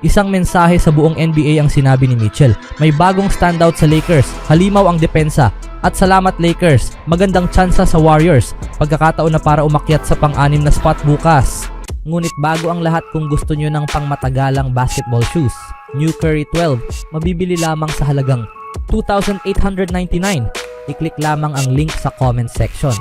Isang mensahe sa buong NBA ang sinabi ni Mitchell. May bagong standout sa Lakers, halimaw ang depensa. At salamat Lakers, magandang tsansa sa Warriors. Pagkakataon na para umakyat sa pang-anim na spot bukas. Ngunit bago ang lahat, kung gusto nyo ng pangmatagalang basketball shoes, New Curry 12, mabibili lamang sa halagang $2,899. I-click lamang ang link sa comment section.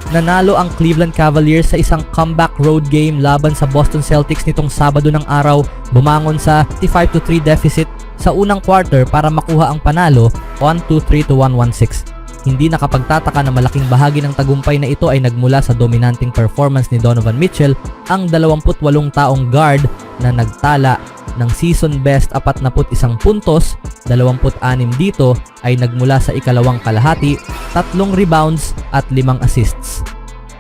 Nanalo ang Cleveland Cavaliers sa isang comeback road game laban sa Boston Celtics nitong Sabado ng araw. Bumangon sa 55-3 deficit sa unang quarter para makuha ang panalo 123 to 116. Hindi nakapagtataka na malaking bahagi ng tagumpay na ito ay nagmula sa dominanting performance ni Donovan Mitchell, ang 28 taong guard na nagtala ng season best 41 puntos, 26 dito ay nagmula sa ikalawang kalahati, 3 rebounds at 5 assists.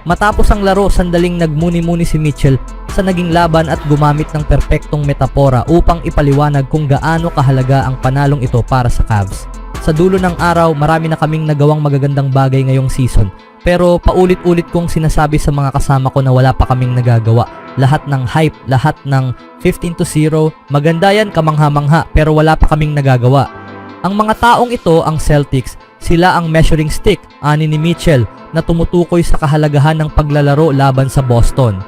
Matapos ang laro, sandaling nagmuni-muni si Mitchell sa naging laban at gumamit ng perpektong metapora upang ipaliwanag kung gaano kahalaga ang panalong ito para sa Cavs. Sa dulo ng araw, marami na kaming nagawang magagandang bagay ngayong season. Pero paulit-ulit kong sinasabi sa mga kasama ko na wala pa kaming nagagawa. Lahat ng hype, lahat ng 15-0, maganda yan, kamangha-mangha, pero wala pa kaming nagagawa. Ang mga taong ito, ang Celtics, sila ang measuring stick, ani ni Mitchell, na tumutukoy sa kahalagahan ng paglalaro laban sa Boston.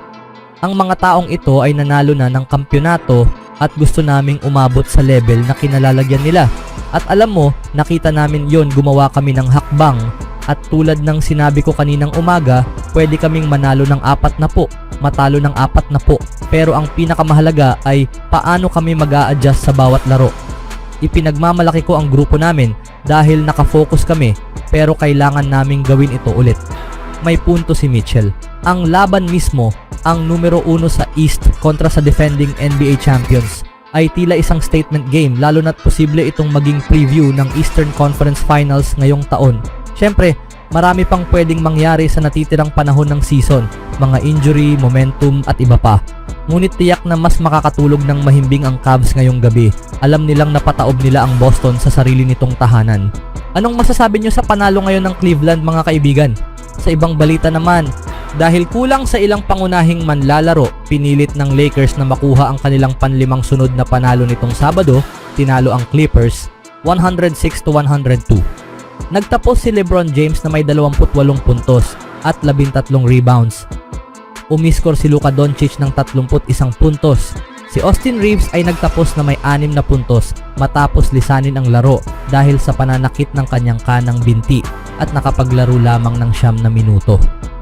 Ang mga taong ito ay nanalo na ng kampyonato at gusto naming umabot sa level na kinalalagyan nila. At alam mo, nakita namin yon, gumawa kami ng hakbang. At tulad ng sinabi ko kaninang umaga, pwede kaming manalo ng 40, matalo ng 40. Pero ang pinakamahalaga ay paano kami mag-a-adjust sa bawat laro. Ipinagmamalaki ko ang grupo namin dahil nakafocus kami, pero kailangan naming gawin ito ulit. May punto si Mitchell. Ang laban mismo, ang numero 1 sa East kontra sa defending NBA champions, ay tila isang statement game, lalo na't posible itong maging preview ng Eastern Conference Finals ngayong taon. Syempre, marami pang pwedeng mangyari sa natitirang panahon ng season, mga injury, momentum at iba pa. Ngunit tiyak na mas makakatulog ng mahimbing ang Cavs ngayong gabi. Alam nilang napataob nila ang Boston sa sarili nitong tahanan. Anong masasabi nyo sa panalo ngayon ng Cleveland, mga kaibigan? Sa ibang balita naman, dahil kulang sa ilang pangunahing manlalaro, pinilit ng Lakers na makuha ang kanilang panlimang sunod na panalo nitong Sabado, tinalo ang Clippers 106-102. Nagtapos si LeBron James na may 28 puntos at 13 rebounds. Umiskor si Luka Doncic ng 31 puntos. Si Austin Reeves ay nagtapos na may 6 na puntos matapos lisanin ang laro dahil sa pananakit ng kanyang kanang binti at nakapaglaro lamang ng 9 na minuto.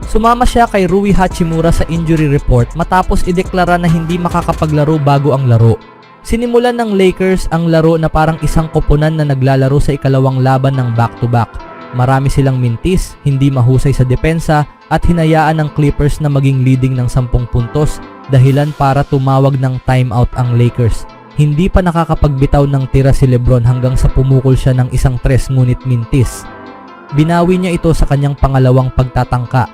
Sumama siya kay Rui Hachimura sa injury report matapos ideklara na hindi makakapaglaro bago ang laro. Sinimulan ng Lakers ang laro na parang isang koponan na naglalaro sa ikalawang laban ng back-to-back. Marami silang mintis, hindi mahusay sa depensa at hinayaan ng Clippers na maging leading ng 10 puntos, dahilan para tumawag ng timeout ang Lakers. Hindi pa nakakapagbitaw ng tira si LeBron hanggang sa pumukol siya ng isang 3 ngunit mintis. Binawi niya ito sa kanyang pangalawang pagtatangka.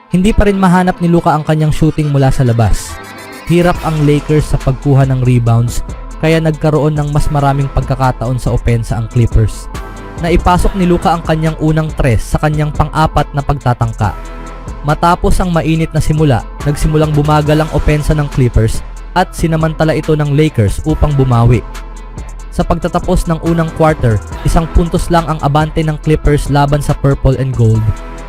Hindi pa rin mahanap ni Luka ang kanyang shooting mula sa labas. Hirap ang Lakers sa pagkuha ng rebounds, kaya nagkaroon ng mas maraming pagkakataon sa opensa ang Clippers. Naipasok ni Luka ang kanyang unang 3 sa kanyang pang-4 na pagtatangka. Matapos ang mainit na simula, nagsimulang bumagal ang opensa ng Clippers at sinamantala ito ng Lakers upang bumawi. Sa pagtatapos ng unang quarter, 1 puntos lang ang abante ng Clippers laban sa Purple and Gold.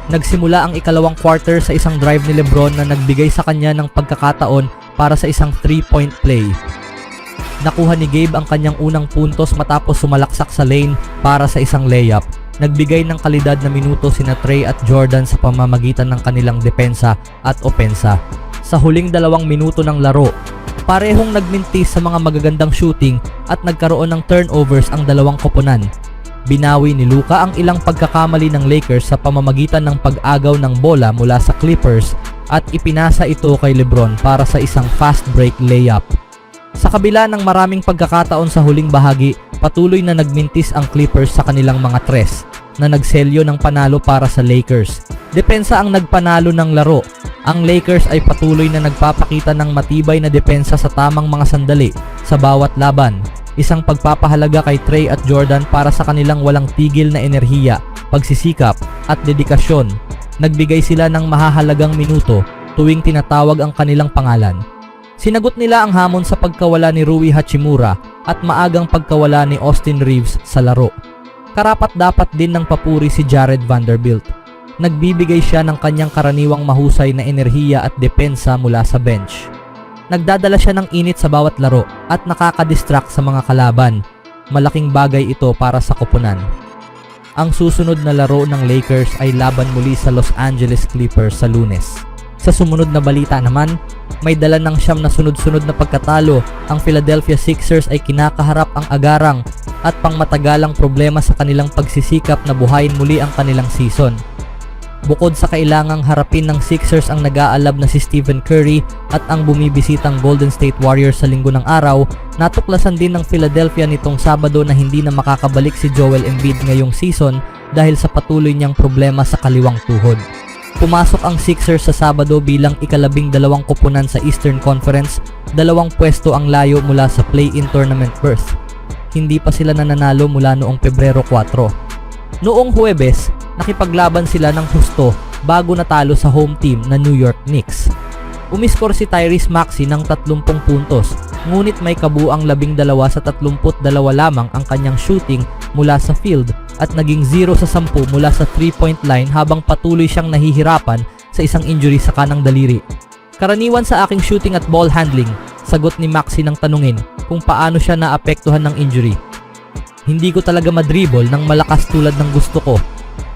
Nagsimula ang ikalawang quarter sa isang drive ni LeBron na nagbigay sa kanya ng pagkakataon para sa isang 3-point play. Nakuha ni Gabe ang kanyang unang puntos matapos sumalaksak sa lane para sa isang layup. Nagbigay ng kalidad na minuto sina Trey at Jordan sa pamamagitan ng kanilang depensa at opensa. Sa huling 2 minuto ng laro, parehong nagmintis sa mga magagandang shooting at nagkaroon ng turnovers ang dalawang koponan. Binawi ni Luka ang ilang pagkakamali ng Lakers sa pamamagitan ng pag-agaw ng bola mula sa Clippers at ipinasa ito kay LeBron para sa isang fast break layup. Sa kabila ng maraming pagkakataon sa huling bahagi, patuloy na nagmintis ang Clippers sa kanilang mga 3 na nagselyo ng panalo para sa Lakers. Depensa ang nagpanalo ng laro. Ang Lakers ay patuloy na nagpapakita ng matibay na depensa sa tamang mga sandali sa bawat laban. Isang pagpapahalaga kay Trey at Jordan para sa kanilang walang tigil na enerhiya, pagsisikap at dedikasyon. Nagbigay sila ng mahahalagang minuto tuwing tinatawag ang kanilang pangalan. Sinagot nila ang hamon sa pagkawala ni Rui Hachimura at maagang pagkawala ni Austin Reeves sa laro. Karapat-dapat din ng papuri si Jared Vanderbilt. Nagbibigay siya ng kanyang karaniwang mahusay na enerhiya at depensa mula sa bench. Nagdadala siya ng init sa bawat laro at nakakadistract sa mga kalaban. Malaking bagay ito para sa koponan. Ang susunod na laro ng Lakers ay laban muli sa Los Angeles Clippers sa Lunes. Sa sumunod na balita naman, may dala ng 9 na sunod-sunod na pagkatalo. Ang Philadelphia Sixers ay kinakaharap ang agarang at pangmatagalang problema sa kanilang pagsisikap na buhayin muli ang kanilang season. Bukod sa kailangang harapin ng Sixers ang nag-aalab na si Stephen Curry at ang bumibisitang Golden State Warriors sa linggo ng araw, natuklasan din ng Philadelphia nitong Sabado na hindi na makakabalik si Joel Embiid ngayong season dahil sa patuloy niyang problema sa kaliwang tuhod. Pumasok ang Sixers sa Sabado bilang ika-12 koponan sa Eastern Conference, 2 pwesto ang layo mula sa play-in tournament berth. Hindi pa sila nananalo mula noong Pebrero 4. Noong Huwebes, nakipaglaban sila ng husto bago natalo sa home team na New York Knicks. Umiskor si Tyrese Maxey ng 30 puntos, ngunit may kabuang 12 sa 32 lamang ang kanyang shooting mula sa field at naging 0 sa 10 mula sa 3-point line habang patuloy siyang nahihirapan sa isang injury sa kanang daliri. Karaniwan sa aking shooting at ball handling, sagot ni Maxey nang tanungin kung paano siya naapektuhan ng injury. Hindi ko talaga madribble ng malakas tulad ng gusto ko,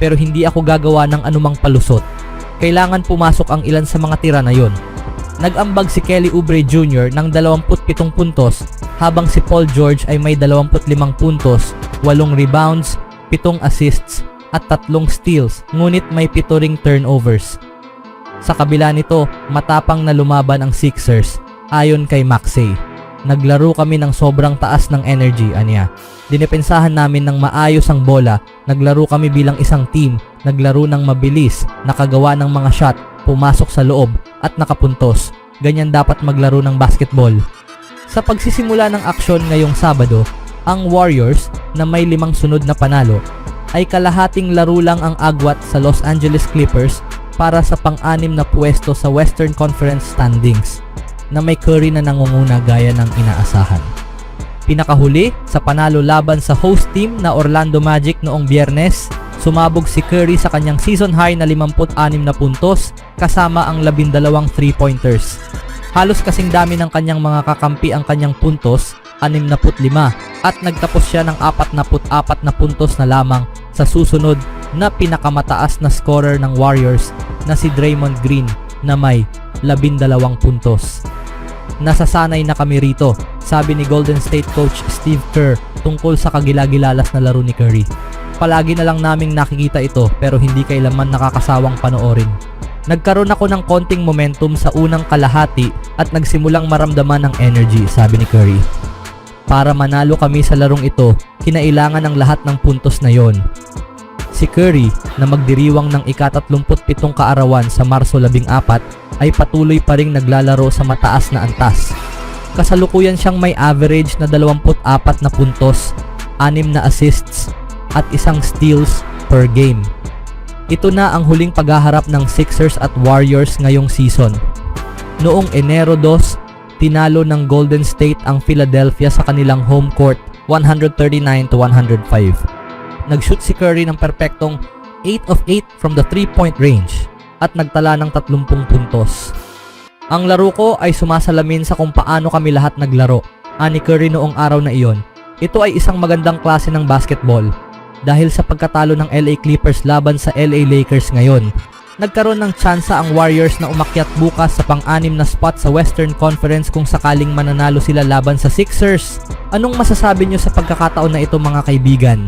pero hindi ako gagawa ng anumang palusot. Kailangan pumasok ang ilan sa mga tira na yon. Nag-ambag si Kelly Oubre Jr. ng 27 puntos habang si Paul George ay may 25 puntos, 8 rebounds, 7 assists at 3 steals, ngunit may 7 ring turnovers. Sa kabila nito, matapang na lumaban ang Sixers ayon kay Maxey. Naglaro kami ng sobrang taas ng energy, aniya. Dinepensahan namin ng maayos ang bola, naglaro kami bilang isang team, naglaro ng mabilis, nakagawa ng mga shot, pumasok sa loob at nakapuntos. Ganyan dapat maglaro ng basketball. Sa pagsisimula ng aksyon ngayong Sabado, ang Warriors na may 5 sunod na panalo ay kalahating laro lang ang agwat sa Los Angeles Clippers para sa pang-6 na pwesto sa Western Conference standings, na may Curry na nangunguna gaya ng inaasahan. Pinakahuli sa panalo laban sa host team na Orlando Magic noong Biyernes, sumabog si Curry sa kanyang season high na 56 na puntos kasama ang 12 3-pointers. Halos kasing dami ng kanyang mga kakampi ang kanyang puntos, 65, at nagtapos siya ng 44 na puntos na lamang sa susunod na pinakamataas na scorer ng Warriors na si Draymond Green na may 12 puntos. Nasasanay na kami rito, sabi ni Golden State coach Steve Kerr tungkol sa kagilagilalas na laro ni Curry. Palagi na lang naming nakikita ito pero hindi kailanman nakakasawang panoorin. Nagkaroon ako ng konting momentum sa unang kalahati at nagsimulang maramdaman ng energy, sabi ni Curry. Para manalo kami sa larong ito, kinailangan ng lahat ng puntos na yon. Si Curry na magdiriwang ng ika-37 kaarawan sa Marso 14 ay patuloy pa ring naglalaro sa mataas na antas. Kasalukuyan siyang may average na 24 na puntos, 6 na assists at 1 steals per game. Ito na ang huling paghaharap ng Sixers at Warriors ngayong season. Noong Enero 2, tinalo ng Golden State ang Philadelphia sa kanilang home court 139-105. Nag-shoot si Curry ng perpektong 8 of 8 from the 3-point range at nagtala ng 30 puntos. Ang laro ko ay sumasalamin sa kung paano kami lahat naglaro, ani Curry noong araw na iyon. Ito ay isang magandang klase ng basketball dahil sa pagkatalo ng LA Clippers laban sa LA Lakers ngayon. Nagkaroon ng tsansa ang Warriors na umakyat bukas sa pang-6 na spot sa Western Conference kung sakaling mananalo sila laban sa Sixers. Anong masasabi nyo sa pagkakataon na ito mga kaibigan?